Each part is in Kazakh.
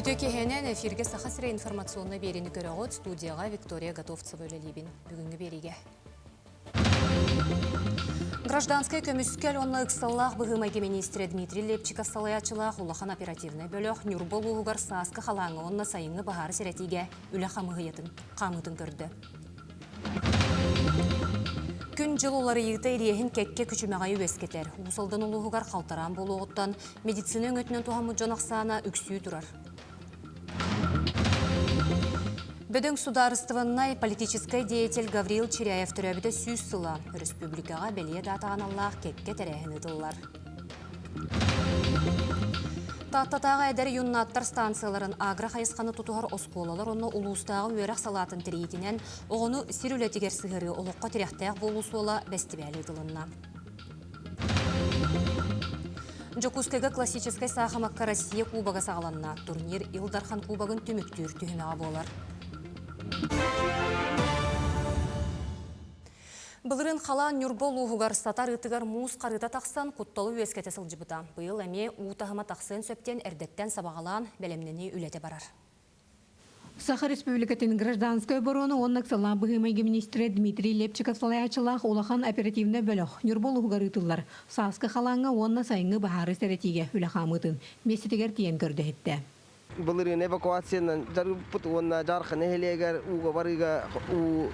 Күтөке хенен эфирге сахасыра информационный берені көріғыт студияға Виктория Готовцева өлелебін. Бүгінгі береге. Гражданская көміскел онна ұқсаллақ бұғымайге министрі Дмитрий Лепчиков салаячылақ улахан оперативный бөліқ Нюрбол ұғығар сасқы қалаңы онна сайыңы бағары сіретіге үлі қамытын көрді. Күн жыл олары еғіті ерейін кәкке күчімеғайы өскетер. Усалдан ұлығығар қалтаран болу оттан медицина өңетінен туғамы jonақсана үксүй тұрар. Бөдөң сударыстывыннай политический деятель Гавриил Чиряев түрәбіді сүйіз сыла. Республикаға бәлие датаған Аллах кәкке тәрәхіні дыллар. Таттатаға әдір юннаттар станцияларын агра қайысқаны тұтуғар осколалар оны ұлыстағы өрақ салатын тірейтінен оғыны сирулетігер сығыры олыққа тіряқтаяқ болусы ола бәстібәлі дылынна. Жокускайга классическай сахамакка Россия кубага сағаланна. Турнир Илдархан кубагын түміктүр түхімеға болар. Бұлырын қала Нюрбол ұғығар сатар ұтығар мұз қарыта тақсан құтталы өскеті сылжыбыта. Бұйыл әме ұғытағыма тақсын сөптен әрдеттен сабағалан бәлемнені үлеті барар. Саха Республикатын гражданская оборона оннак сала бұғымайғы министрі Дмитрий Лепчиков салаячылақ олахан оперативны бөліқ Нюрбол ұғығар ұтылар. Сасқы қалаңы онна сайыңы бағары сәретеге үлі қамытын. Месетігер тиен көрді етті. Бұлырын эвакуацияның жарып онна жарқын әхелегер уға барыға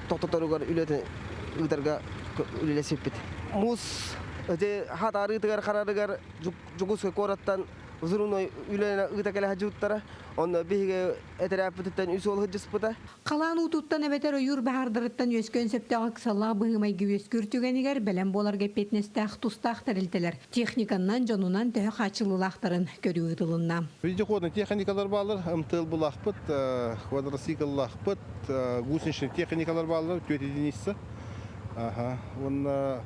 тоқтатарығар үлетін ұйтарға үлелесіп бет. Мұз хатары ұйтығар қарарығар жүгізгі қораттан Зуруной үләне үтәкәле хаҗуттара, онда биге әтрәпәттән үсол хаҗыс бута. Калан утуттан әбетер юр баһардырыттан өскөн септәгә кысала быгымай гүес күртүгәнигәр белән боларга петнестәх тустах тәрелтеләр. Техниканнан җонунан тәһә хачылылахтарын көрү тылынна. Видеоходный техникалар балар, МТЛ булахпыт, квадроцикллахпыт, гусеничный техникалар балар, 4 единица. Ага, онда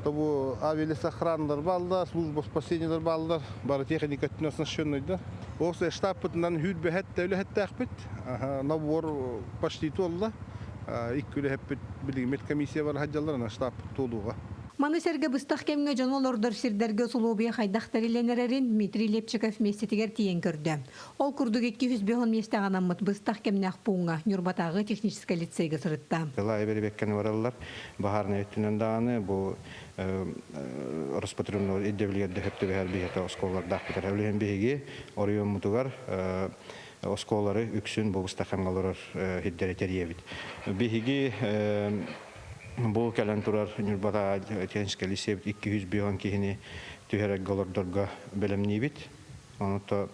Табу авиалесохрандар балдар, служба спасениялар балдар, бары техника оснащенныйда. Осы штабтынан хүлбе хәтта үле хәтта ахпет. Набор почти толла. Иккүле хәппет билги медкомиссия бар хаҗалларына штаб толуга. Маны сәрге быстақ кемге жонолордор сирдерге сулубия хайдахтариленерерин Дмитрий Лепчиков местетигер тиен көрді. Ол күрдік 200 местағанамыт быстақ кемнәқ пуңға Нюрбатағы технический лицейге сырытта. Лай беребеккен варалар, бахарны өттінен дағаны, бұл Роспотребного иддевлиерді хөпті бәр бейеті осколлардақ бітер. Әулеген бейге орыйон мұтығар осколлары үксін бұл быстақ кемгаларар хиддері терьевит. Бейге Бұл кәлін тұрар Нюрбата технический лицей 200 бейон кейіні түйерек голордорға бәлемні бит. Онытта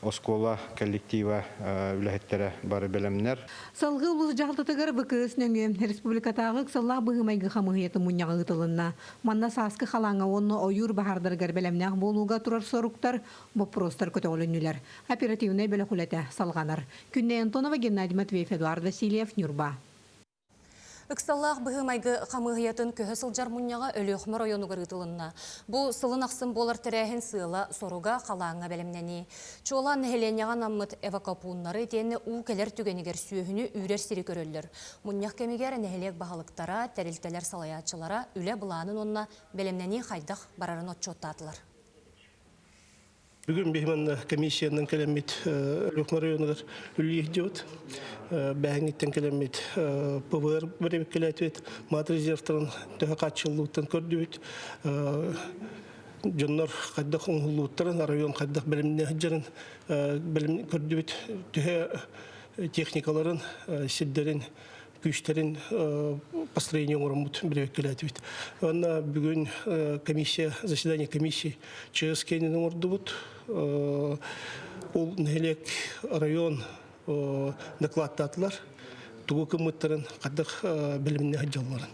оскола коллектива үләхеттері бары бәлемнер. Салғы ұлыс жағдатығыр бұқыз нөңі республикатағы қсалла бұғымайғы қамығеті мұняғы ұтылынна. Манна сасқы қалаңа оны ойыр бағардырғар бәлемнәқ болуға тұрар соруқтар бұпростар көті олынылар. Оперативный бәлі құлеті салғанар. Күнне Антонова, Геннадий Матвеев, Эдуард Васильев, Нюрба. Үксаллах бұғымайғы қамығиятын көһі сылжар мұнияға өліқмі району ғырытылынна. Бұл сылын ақсын болар тірәхін сыйла соруға қалаңа бәлімнәні. Чола нәхеленяған аммыт эвакапуыннары етені ұл кәлер түгенігер сүйіхіні үйрер сирі көрілдір. Мұнияқ кәмегер нәхелек бағалықтара, тәрілтелер салаятчылара үлі бұланын онна бәлімнәні қайдақ барарын отчоттатылар. Бүгін бейман комиссияның кәлемет өліқмі районығыр үліек деуд. Бәңіттен кәлемет ПВР біребек кәләтует, мат резервтарын төһі қатшылуыттан көрдует. Жоннар қайдақ ұңғылуыттарын, район қайдақ біліміне жарын білім көрдует. Төһі техникаларын, сиддерін, күштерін построение орамут біребек кәләтует. Бүгін комиссия, заседание комиссии ЧС кәнінің ордуыт. Ол нәлек район докладтатылар, тугу кымыттарын қадық біліміне хаджалларын.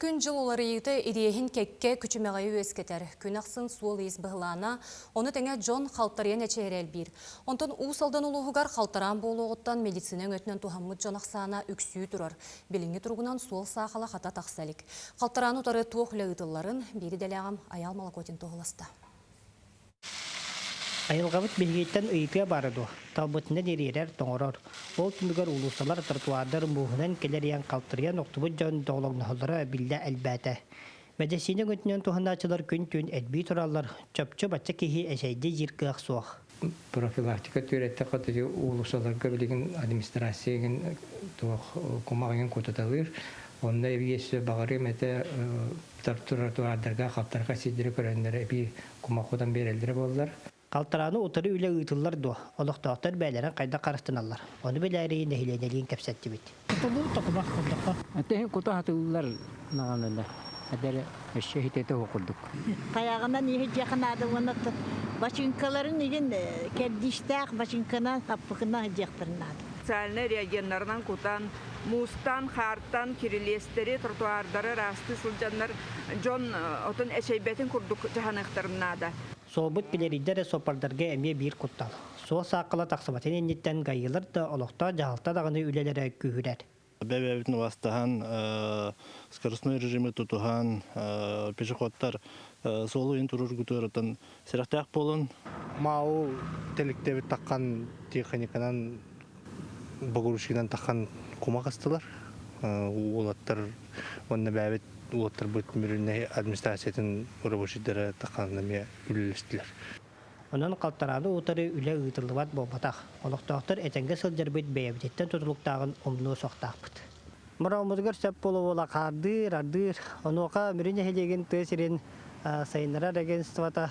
Күн жыл олары еуті ирейхін кәкке күчімеғайы өскетер. Күн ақсын суол ес бұғылана, оны тәңе Джон қалтарен әчерел бір. Онтан ұсалдан ұлығығар қалтаран болуғыттан медицинен өтінен туғамыд Джон ақсана үксүй тұрар. Беліңі тұрғынан суол сақала қата тақсалік. Қалтаран ұтары туғылы ұтыларын бері дәләғам Аял Малакотин туғыласты. Айылғабыт білгейттен ұйпия барыду. Талбытында деререр тоңырыр. Ол түмігер ұлысалар тротуардар мұғынан келериян қалтыриян оқтыбыт жауын доғылығынығылары білді әлбәті. Мәдесіне көтінен туғандачылар күн түн әдбей тұралар. Чөпчі бачы кейі әшәйді жиркі ақсуақ. профилактика түрәтте катыгы улусаларга билген администрацияген комагын котаталыр. Онда евесе багары мете тартуратуардарга каптарга сидире көрәннәре би комакодан берелдер болдылар. Калтыраны утары үле ыйтылар до. Олохтоктор бәйләрен кайда карастыналар. Оны беләри нәһиленелин кепсәтти бит. Тулу токмак кылдыкка. Әтәһен кота хатылар наганлар. Әдәре эшһетете окудук. Каягынан иһи жакынады уны башинкаларын иген кәддиштәк башинкана таппыкына жактырнады. Социальный регионнарынан кутан мустан, хартан, кириллестери, тротуардары, расты сылжаннар жон отын эшейбетін курдук жаханықтарынада. Собут билеридер сопардарга эме бир куттал. Со саккыла таксыбатын энниттен гайылар да олохта жаалта дагыны үлелере күһүрәр. Бәбәбитне бастахан скоростной режимы тутухан пешеходтар солу ин турur гутыратын сирактак болун. Мау телектебит таккан техниканан богурушкинан таккан кума кастылар. Улаттар онна бәбит улаттар бут мөрүнне администрациятын рабочийлері такканнаме үлелестилер. Онан калтараны утары үле ыйтылыбат болбатак. Олохтоктор этенге сылжыр бит бәйбитеттен тутулуктагын омну соктакпыт. Мурамызгар сеп болула кардыр, ардыр. Онука мөрүнне хелеген тесирен сайыннара агентствата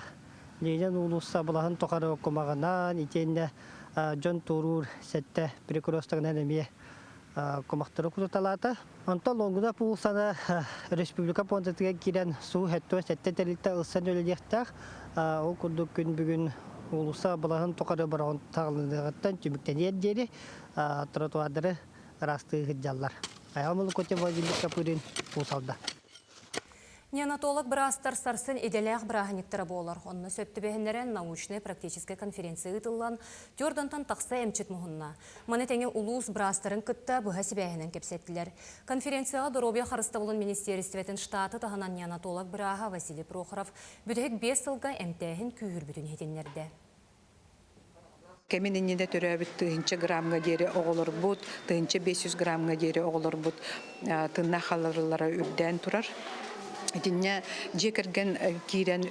лейнен улусса булаһын токары комагынан итенде жон турур сетте прикуростагынан эме комактыры куталата. Онтон лонгуда пулсана республика понтетге кирен суу хетто сетте телитте ылсан өлелектак. Ол күрдік күн бүгін улуса бұлағын тоқары барауын тағылындығыттан түміктен ердері тротуардары расты ғыджалар. Аяғымылы көте вазилік капырын ұсалда. Неонатолог бірастар сарсын еделәқ бірағынектері болар. Онны сөпті бәхінлерін научный практический конференция ұтылған түрдантан тақса әмчет мұхынна. Маны тәңе улус бірастарын күтті бұғасы бәхінен кепсеттілер. Конференцияға Доробия Харыставылын Министерстветін штаты тағынан неонатолог бірағы Василий Прохоров бүдігік 5 сылға әмтәхін күйір бүтін етенлерді. Кемининде төрөбүт 100 граммга дери оголор бут, 500 граммга дери оголор бут, тынна халарлары үрден турар. Динне жекерген кирен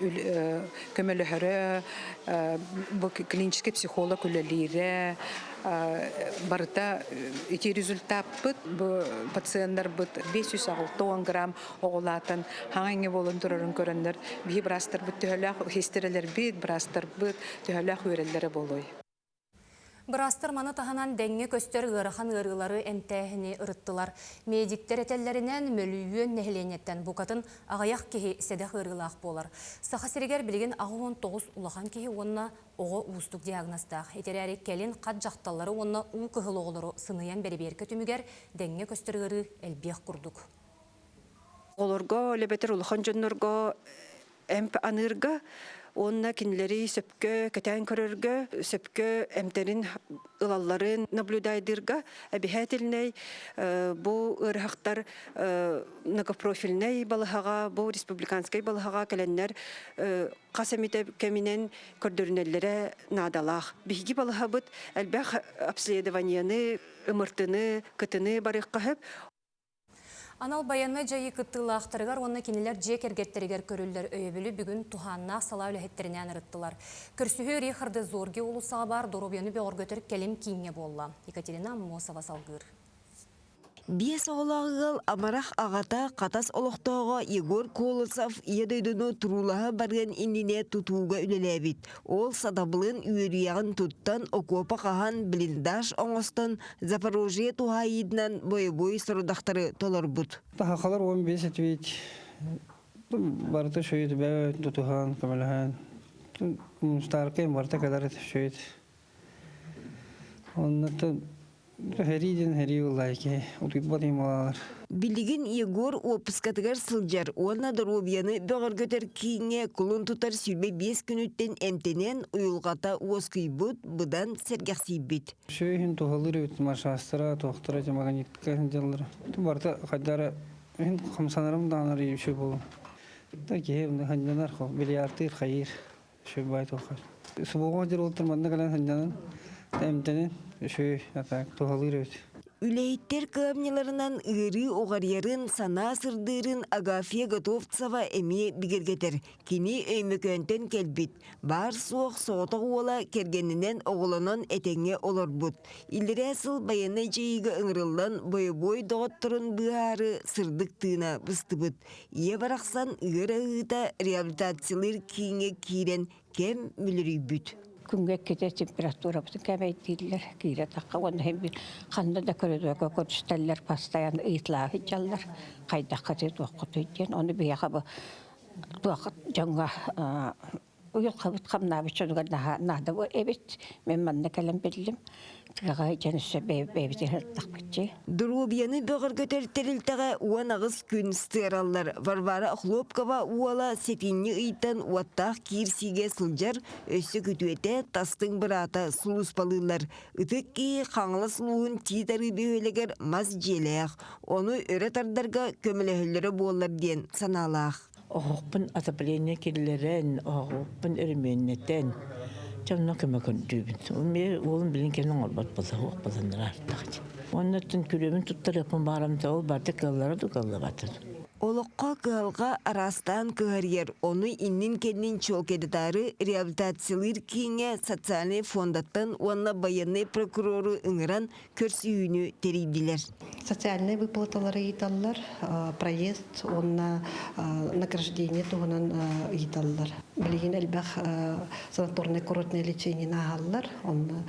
көмөлөхөрө, бу клинический психолог үлелире, барыта ити результат бут, бу пациенттер бут 560 грамм оголатын, хаңыңы болын турарын көрөндөр, би брастар бут төһөлөк хистерелер бит, брастар бут төһөлөк үреллери болой. Бірастыр маны тағынан дәңге көстер ғырыған ғырылары әмтәхіні ұрыттылар. Медиктер әтәллерінен мөлүйен нәхіленеттен бұқатын ағаяқ кеге сәдәқ ғырылақ болар. Сақа серегер білген ағы 19 ұлаған кеге онына оғы ұстық диагностақ. Етерәрі кәлін қат жақталары онына ұл күғыл оғылары сыниян бәрі көтімігер дәңге көстер ғыры әлбек құрдық. Оларға, лебетер ұлған жонларға әмп анырға онна кинлери сөпкө, кәтән көрөргө, сөпкө әмтерин ылалларын наблюдайдырга, әбихәтілней, бу ырхақтар многопрофильней балыхаға, бу республиканскай балыхаға кәләннәр қасамите кәминен көрдөрнеллері надалақ. Биһиги балыха бұд әлбәқ обследованияны, ымыртыны, кытыны барыққа хөп. Анал баянна жайы кыттылақтырығар, онына кенелер жек әргеттерігер көрілдер өйебілі бүгін туханна сала өліхеттерінен ұрыттылар. Күрсігі рейхарды зорге олысаға бар, доробияны беғыр көтіріп кәлем кейінге болла. Екатерина Мосова салғыр. Биес оғылағығыл амарақ ағата қатас олықтауға Егор Колосов едойдыны тұрулаға барған иніне тұтуға үлеләбет. Ол садабылын үйерияғын тұттан окопа қаған блиндаж оңыстан Запорожье туғайыдынан бой-бой сұрудақтары толар бұд. Тахақалар 15 етвейт. Барты шөйет бәует тұтуған, көміліған. Мұстарқен барты қадар шөйет. Оннаты Хериден хериулайке, утубатым алар. Билигин Егор опускатыгар сылжар, олна Доробияны бөгір көтер кейінге құлын тұтар сүрбе 5 күніттен әмтенен ұйылғата уоскый бұд, бұдан сәргәқсей бит. Шөйін тұғылыр өт маршастыра, тоқтыра жамағаниткасын жалыр. Барта қаддары, мен қамсанарым дағанар еші болу. Да кейімді ханжанар қол, биллиардтыр қайыр, шөй бай тоқар. Сұбуға жер олтырмадына қалан ханжанан, әмтенен шөй атақ тұғылыр өт. Үлейттер кабнеларынан ыры оғарьярын сана сырдырын Агафья Готовцева эми бигергетер. Кини өймөкөнтен келбит. Бар соқ соғытық ола кергенінен оғылынан этеңе оларбут. Илдері асыл баяны жейгі ыңырылдан бой-бой доғыттырын бұғары сырдық тыына бұстыбыт. Ие барақсан ығыр ағыта реабилитациялар кейінге кейрен кем мүлірі бүт. Күнге кете температура бүтін кәмейттейлер, кейре таққа, оны hem bir қанда да көреді көрістелер, постоянно ыйтлағы жаллар, қайдаққа дед уақыт өйден, оны бияға бұл жаңға ұйыл қабыт қамнабы чөдігер нағды бұл әбет, мен манна кәлем білдім, тіғаға жәнісі бәйбітен ғырттақ бітче. Дұрубияны бөғір көтертерілтіға уан ағыз күн стыралар. Варвара Хлопкова уала сетинні ұйтан уаттақ кирсиге сылжар, өсі күтуеті тастың бірата сұлыспалылар. Үтік ки қаңылы сұлуын титары бөйлегер маз желеяқ. Оны өрі тардарға көмілі болар ден саналақ. Оғықпын атапление келерен, оғықпын өрменнетен. Жамна көмі көндүйбін. Олым білін кенің олбат болса, оқ боландар артық. Оннатын күлемін тұттар япын барамда ол барды қаллары дұғалла батыр. Олыққа кығалға арастан кығарьер, оны иннин кеннин чолкедетары реабилитациялыр кейінге социальный фондаттан онна баянный прокурору ыңыран көрсүйіні терейділер. Социальные выплаталары италлар, проезд, онна награждение туғынан италлар. Білген әлбәқ санаторный курортный лечение нағаллар, онна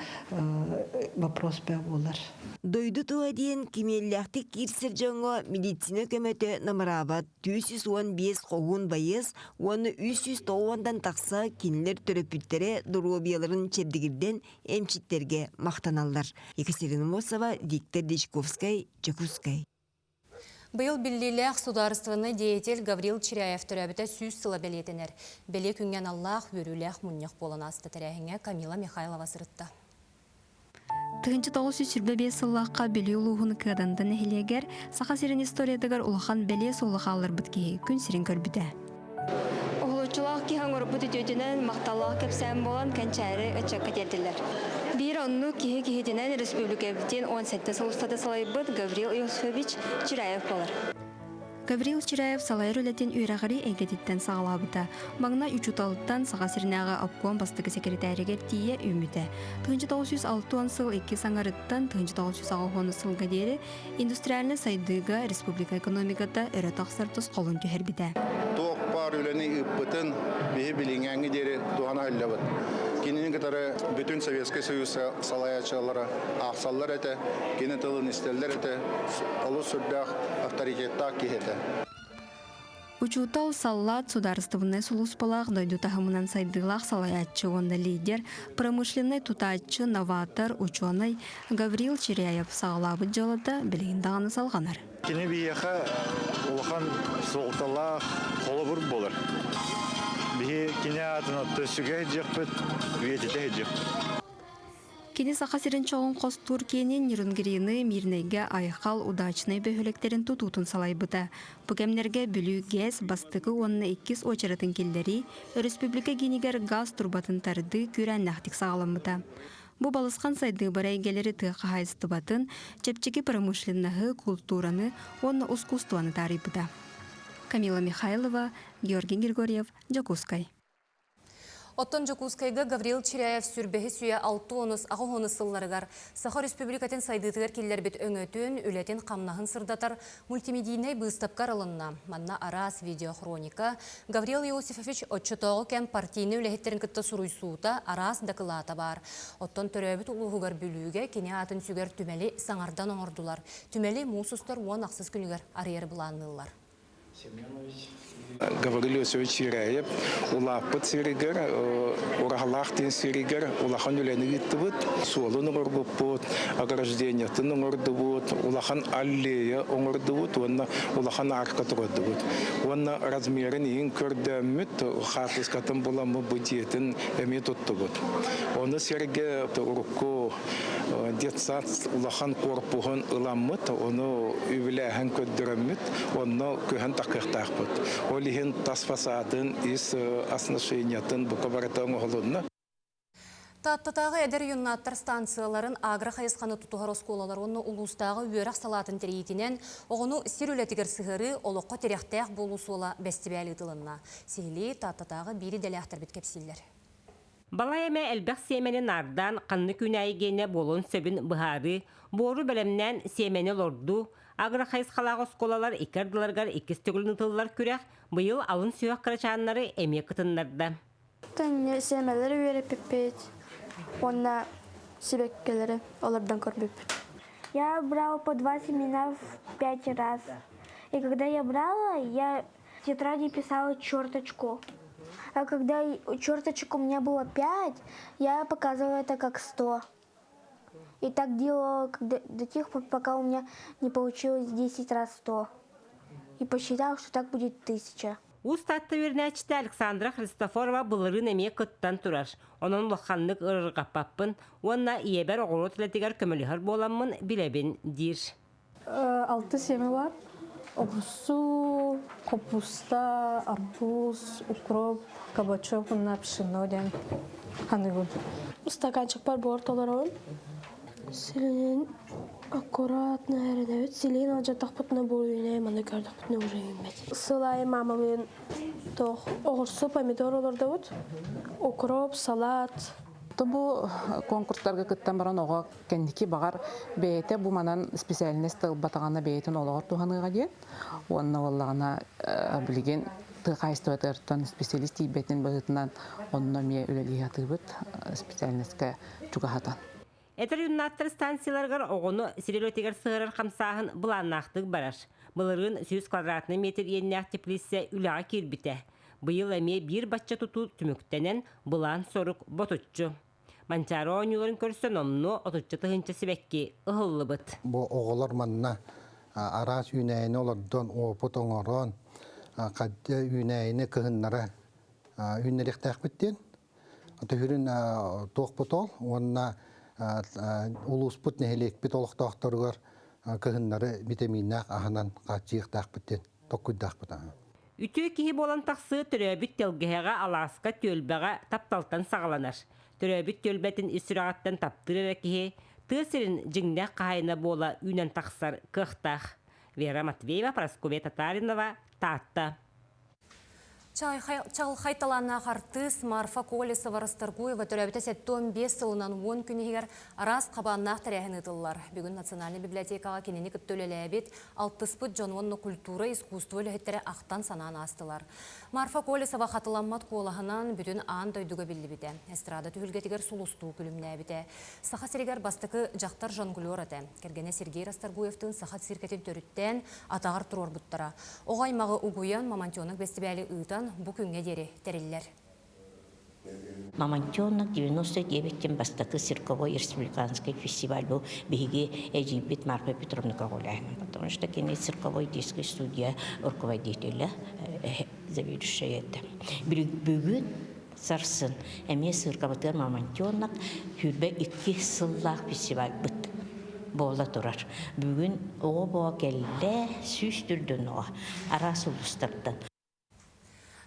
вопрос бәу болар. Дойду туға дейін кемелләқті кирсер жаңға медицина көмәті намарабат 215 қоғын байыз, оны 390-дан тақса кенілер төрөпүттері дұрубияларын чердігірден әмчиттерге мақтаналар. Екатерина Мосова, Виктор Дечковскай, Чекускай. Бұл біллиләқ сударыстығыны деятел Гаврил Чиряев түрәбіті сүз сыла бәлетінер. Бәле күнген Аллах өріләқ мұннық болын асты тәрәхіңе Камила Михайлова сырытты. Тыгынчы 925 сыллаққа бөлі ұлығын кыадандан әхілегер, сақа сирен историядығар ұлақан бәле солықалар бұткеге күн сирен көрбіді. Оғылычылақ кейхан ғырбыт өтедінен мақталақ кәпсән болан кәнчәрі өтчәк кәтетілер. Bir онну кихи-кихидінен республика бітен 17 сылыстады салайбыт Гаврил Иосифович Чиряев болар. Гаврил Чиряев салайыр өлетін үйрағыры әңгететтен сағалабыда. Маңна 3-6-тан саға сірінәға апкуан бастығы секретарігер тие үміті. 1906 сыл 2 саңарыттан 1906 сылға дері индустриальны сайдыға республика экономикада өрі тақсыртыз қолын түйербіді. Тоқ бар өлені үппітін бейі біліңәңі дері туғана өлләбіт. Кенінің кітары бүтін Советский Союз салаячылары ақсаллар әті, кені тылын істелдер әті, олы сүрдәқ авторитеттақ кейеті. Учутал саллат сударыстывынай сулуспалақ дойду тахымынан сайдылақ салаятчы онда лидер, промышленный тутачы, новатор, ученый Гаврил Чиряев сағалабы жылыда білейіндағаны салғанар. Кені бейеқа ұлған соғыталақ қолы бұр болыр. Бейе кені атына төсіге жекпіт, вететі жекпіт. Кені сақа сирен чоғын қос Туркиянен Нирнгирины мирнеге айқал удачный бөхілектерін тұтутын салайбыда. Бұкемнерге бүлі гез бастығы онына 2 очаратын келдері республика генегер газ турбатын тарды көрән нақтық сағаламыда. Бұ балысқан сайды барайгелері тұға хайысты батын, чепчеки промышленнағы культураны, онына искусстваны тарибыда. Камила Михайлова, Георгий Григорьев, Джакускай. Оттон Жокускайга Гаврил Чиряев сүрбехи сүйе 6-10 ағы сылларығар. Саха республикатын сайдытығар келлер бет өңөтін, үлетін қамнағын сырдатар мультимедийнай бұстапкар алынна. Манна арас видеохроника. Гаврил Иосифович отчетоғы кәм партийны үләхеттерін күтті сұруйсуыта арас дақылата бар. Оттон төрөбіт ұлығығар бүліге кене атын сүгер түмәлі саңардан оңырдылар. Түмәлі мұсыстар уан ақсыз күнігер арьер бұланылар. Гаврил Иосифович Чиряев улаппыт сиригер, урахалахтин сиригер, улахан үләні гиттібіт, суолын оңырбыппыт, ограждениятын оңырдыбыт, улахан аллея оңырдыбыт, онна улахан арка тұрыдыбыт. Онна размерін ең көрдәміт, хатыскатын боламы бұдиетін әме тұттыбыт. Оны сирге урукку детсат улахан корпуғын ыламыт, оны үвіләхін көддіріміт, оны көйін тақықтақпыт. Олиген тас фасадын из отношениятын бұқабаратың оғылынна. Таттатағы әдер юннаттар станцияларын агра хайысқаны тұтуғар осколалар оны улустағы үйерақ салатын тірейтінен оғыну сирулетігер сығыры олыққа теряқтаяқ болусы ола бәстібәлі тылынна. Сейлі таттатағы бири дәләқтір біткепсейлер. Бала әмә әлбәқ семені нардан қанны күнәйгені болуын сөбін бұхары, бору бәлемнен семені лорду, агра хайысқалағы осколалар икардыларғар икістігілін тылылар күрәқ, бұйыл алын сүйақ қырачанлары әме қытынларда. Тәне семелері веріп пеппет. Он себеккелері олардан көрбіп. Я брала по 2 семена в 5 раз. И когда я брала, я в тетради писала черточку. А когда черточек у меня было 5, я показывала это как 100. И так делала до тех пор, пока у меня не получилось 10 раз 100. И посчитала, что так будет 1000. Устатты вернәчті Александра Христофорова бұлырын әме күттан тұрар. Оның лұққанлық ұрырғаппаппын, онна иебер оғыру тілетігер көмілігір боламын білебін дир. 6 семе var. Огурцу, капуста, арбуз, укроп, кабачок, пшено ден. Стаканчик бар борталарын. Селен аккуратно әрінәуіт. Селен алжаттақ бұтына болуына еманы көрдік бұтына уже емет. Сылай мамалын тоқ. Огурцу, помидор оларды бұт. Укроп, салат. Бұл конкурстарға күттен баран оға кәндікі бағар бәйті бұл манан специалинес батағана бәйтін олағыр туғаныға ден. Онына олағына білген тұқайсты өтірттен специалист ебетін бағытынан онына мие өлелі атыбыт специалинеске чуғағатан. Әтір юннаттыр станцияларғар оғыны сирелөтегер сығырыр қамсағын бұланнақтық барар. Бұлырын 100 квадратны метр еннәқ теплесе үліға кербіті. Бұйыл әме бір батча тұту түміктенен бұлан сорық ботутчу. Манчары оңыларын көрсен омну отутчы тұхынчы себекке ұғылы бұд. Бұл оғылар манна арас үйнәйіні олардан опыт оңырын, қадды үйнәйіні кығынлары үйнәректәк біттен. Түхірін тоқ бұт ол, онына ұлыс бұт нәхелек біт олықтақтырғыр кығынлары витаминнақ ағынан қатжиықтақ біттен, тоққыдақ бұт. Үтіе кихи болан тақсы түрәбіт телгіға аласқа төлбәға тапталтан сағаланар. Түрәбіт төлбәтін үсірағаттан таптырыр кихи, тысырын жіңдәк қайына бола үйнен тақсар қықтақ. Вера Матвеева, Прасковья Татаринова, Татта. Чал хайталана хартыс Марфа Колесова Расторгуева төләбіті 15 сылынан 10 күнігер арас қабаннақ тәрәхін ұтылылар. Бүгін Национальный библиотекаға кенені күттөлі әбет 60 жонуанны культура, искусство өлігеттері ақтан санан астылар. Марфа Колесова қатыламмат қолағынан бүтін аң дөйдігі білді біті. Эстрада түхілгетігер сұлысту күлімне әбіті. Сақа серегер бастықы жақтар жонгулер әті. Кергене Сергей Расторгуевтың сақат сиркетін төріттен атағар тұрор бұттара. Оғаймағы ұғуян Мамантионық бестібәлі ұйтан bu күнге дері тәрелілер. Мамантионық 99-тен бастықы цирковой республиканский фестиваль бұл бейге әжейбет Марфа Петровна Коголяйна. Потому что кене цирковой детской студия руководителя заведующая это. Бүгін сарсын әме цирковатыр Мамантионық хүрбе 2 сыллақ фестиваль бұд. Бола тұрар. Бүгін оғы боға кәлі сүйістірдің оға. Арас ұлыстырды.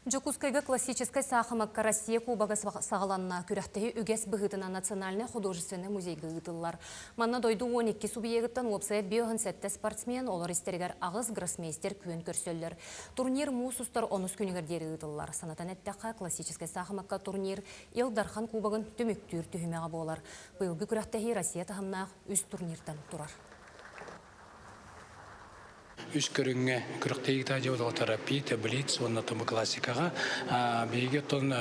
Жокускайга классической сахамакка Россия Кубага сағаланна күрәқтегі үгес бұғытына национальный художественный музейгі ғытылар. Манна дойду 12 субъегіттан опсайет биоғын сәтті спортсмен олар істергер ағыз гроссмейстер күйін көрсөллер. Турнир мусустар 10 күнігердері ғытылар. Санатан әттіққа классической сахамакка турнир Елдархан Кубагын түміктүр түхімеға болар. Бұйылғы күрәқтегі Россия тағымнақ үз турнирдан тұрар. Үз көріңе күріқтегі тәде терапия, таблет, сонна тұмы классикаға. Бейге тұн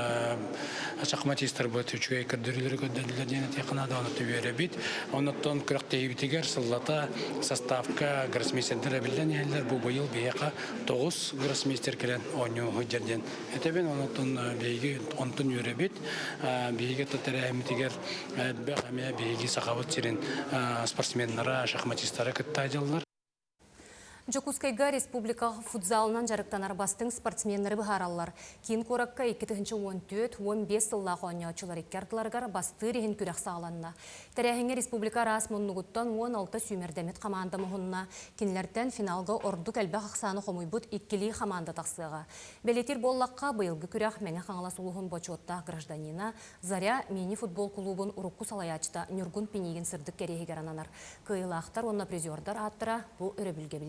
шахматистер бұд үшіге кірдірілері көдділер дені текінады, оны түбері бит. Оны тұн күріқтегі бітігер сыллата составка гроссмейстердер әбілден елдер бұл бұйыл бейеқа 9 гроссмейстер келен ойны ғыдерден. Әтебен оны тұн бейге 10 тұн өрі бит. Бейге тұттары әмітігер бейге сақавыт серін спортсменлара, шахматистары күтті Жокускайга республика футзалынан жарықтан арбастың спортсменлері бұхаралар. Кейін қораққа 2-14-15 сыллағы ойнаушылар еккардыларғар басты рейін күрек сағаланна. Тәрәхіңе республика рас мұннығыттан 16 сүймердемет команда мұхынна. Кенлерден финалға ордық әлбәқ ақсаны қомойбұт иккілі команда тақсыға. Белетер боллаққа бұйылғы күрек мәңі қаңылас ұлығын бочуотта гражданина Заря мини-футбол клубын ұрыққу салаячта Нюргун Пенеген сырдық керегер ананар. Кыйлақтар онна призердар аттыра бұл үрі білге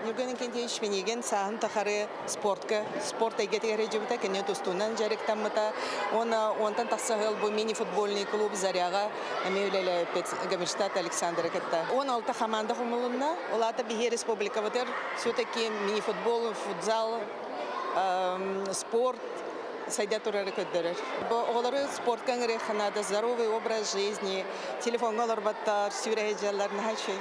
Нюрган кентеш менеген саһын тахары спорт айгетегере жибута кене тустунан жарыктаммыта онтан тахсагыл бу мини футбольный клуб Заряга эмеулеле Гамерштадт Александра кетта 16 команда хумулунна олата бихи республика ватер все-таки мини футбол футзал спорт сайда турары көддөрөр. Олары спорт каңыры ханада здоровый образ жизни, телефонгалар баттар, сүйрәҗәлләр нәһәчей.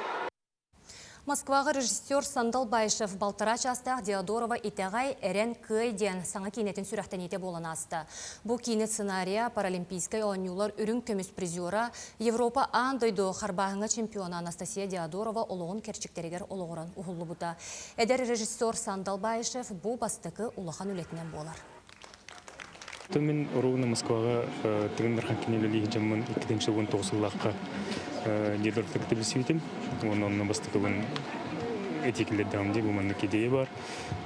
Москваға режиссер Сандал Байшев Балтара частақ Диодорова итағай әрен көйден саңа кейнетін сүрәқтен ете болан асты. Бұл кейнет сценария паралимпийскай ойнулар үрін көміс призера Европа андойду қарбағыңа чемпиона Анастасия Диодорова олығын керчіктерегер олығырын ұғылы бұта. Әдер режиссер Сандал Байшев бұл бастықы ұлыған үлетінен болар. Мен оруына Москваға тігіндірхан кенелі жамын 2019-лаққа недорттық білсейтім. Оның бастықығын этикілі дамде бұманны кедейі бар.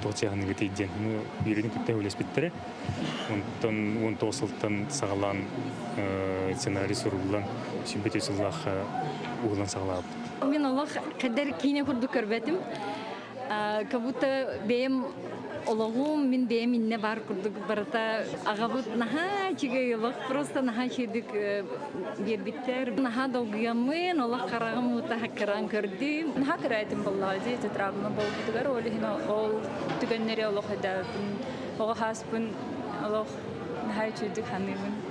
Тоғытсияғыны кетейден. Үйретін күтті өлеспеттері. Он тоғысылттан сағалан сценарий сұрылан сүйбетесіллаққа ұғылан сағалап. Мен олақ қадар кейіне күрді көрбетім. Как будто бейім олығым мен бейім инне бар күрдік барата ағабыт наха чигейлық, просто наха чедік бербиттер. Наха долгыямын, олық қарағым ұта хақыран көрдім. Наха көрәйтім боллады, тетравма бол бұтығар, ол түгеннері олық әдәпін, оғы хаспын, олық наха чедік ханымын.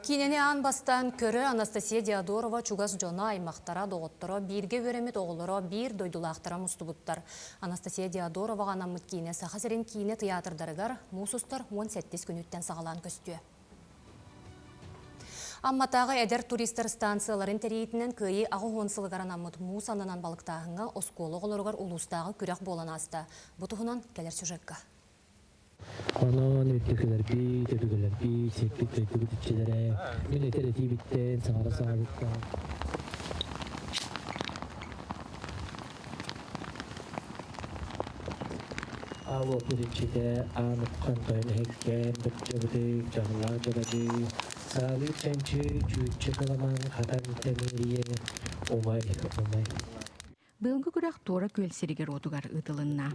Кинене ан бастан көрі Анастасия Диодорова чугас жона аймақтара доғыттыра бирге өремет оғылыра бир дойдулақтыра мұстыбыттар. Анастасия Диодорова ғанамыт кейіне сақасырен кейіне театрдарығар мұсыстар 17 күніттен сағалан көстіе. Амматағы әдер туристер станцияларын тәрейтінен көйі ағы ғонсылығаран аммыт мұсанынан балықтағыңа осколы ғылырғар ұлыстағы күрек болан асты. Бұтығынан келер сюжетка. Onun ülkeler bir septik ve bütçelere milletleri bitten sağlara sağlıkla. Ava bütçede anıp kantoyun hekken bütçede canlar canları sağlık çençü cücü kalaman hatan temiriye omay. Былғы күрәк тора көлсерігер отугар ұтылынна.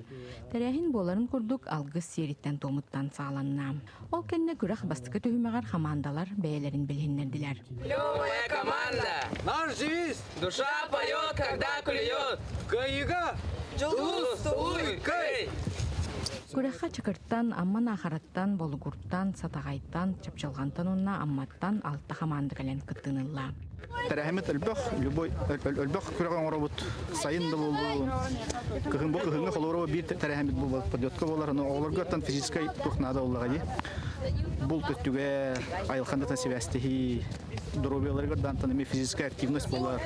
Тәрәхін боларын күрдік алғыз сериттен томыттан сағаланна. Ол кәнне күрәк бастықы түйімеғар командалар бәйелерін білгеннерділер. Клевая команда! Наш девиз! Душа поет, когда клюет! Кайыга! Чулустуй кай! Күрәкқа чықырттан, амман ақараттан, болугурттан, сатағайттан, чапчалғантан онна амматтан алты команда кәлен кыттынылла. Тәрәхімет любой өлбәқ күрәған оробут сайын да болду. Кыхынға холорова бир тәрәхімет бұл подъетка болар. Оларға тан физическай тухнада оларға. Бұл төттіге айылқандатан себәстіхи дұробияларғардан танымен физическай активность болар.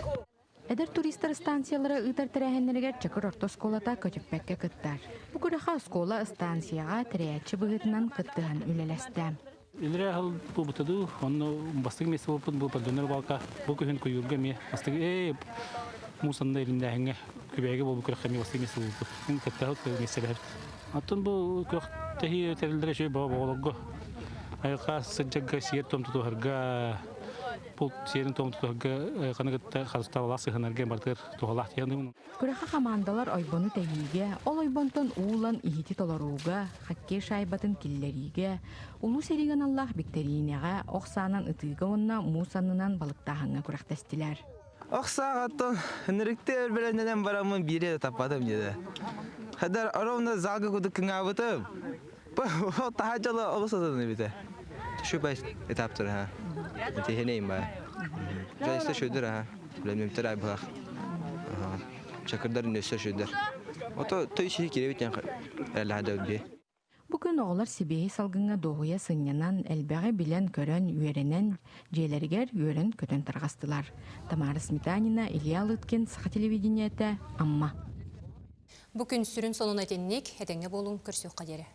Әдір туристер станциялары ұтар тәрәхенлерігер чакыр орто сколата көтіппәкке кыттар. Бұ күрәқа скола станцияға тәрәчі бұғытынан кыттыған үлеләсті. Илре хал бу бутаду, он бастык месте болпун бу падонер балка, бу көһөн көйүргө ме, бастык мусанда илинде хәңгә күбәгә бу күрәк ме бастык месте болпун. Ин кәттә хат меселәр. Атын бу көк тәһи тәрелдәре шөй баба болгы. Айка сәҗәгә сиер том тутарга, бу сиерин том тутарга канагытта хасталар сыгынарга бартыр тугалак ягын. Күрәха командалар ойбону тәһиге, ол ойбонтон уулан ихити толоруга, хакке шайбатын киллериге, улу сериган Аллах биктеринега, оксанан ытыга онна мусанынан балыктагынга күрәктәстиләр. Оксагаттан нирикте беләннән барамын бире тападым диде. Хадар аравна залга гудыкыңа бутып. Бу тахаҗалы олысыны бите. Шу бай этаптыр ха. Техенейм ба. Жайста шөдер ха. Белмем тирай бах. Чакырдар нөсө шөдер. Ото тойчи киребитен әле хадабе. Бүгін оғылар Сибейі салгыңа доғуя сыңнянан әлбәғі білен көрін үйеренен, желергер үйерен көтен тарғастылар. Тамара Сметанина, Илья Лыткин, Саха телевидениеті, Амма. Бүгін сүрін сонун этенник, этеңе болуң көрсөк қадері.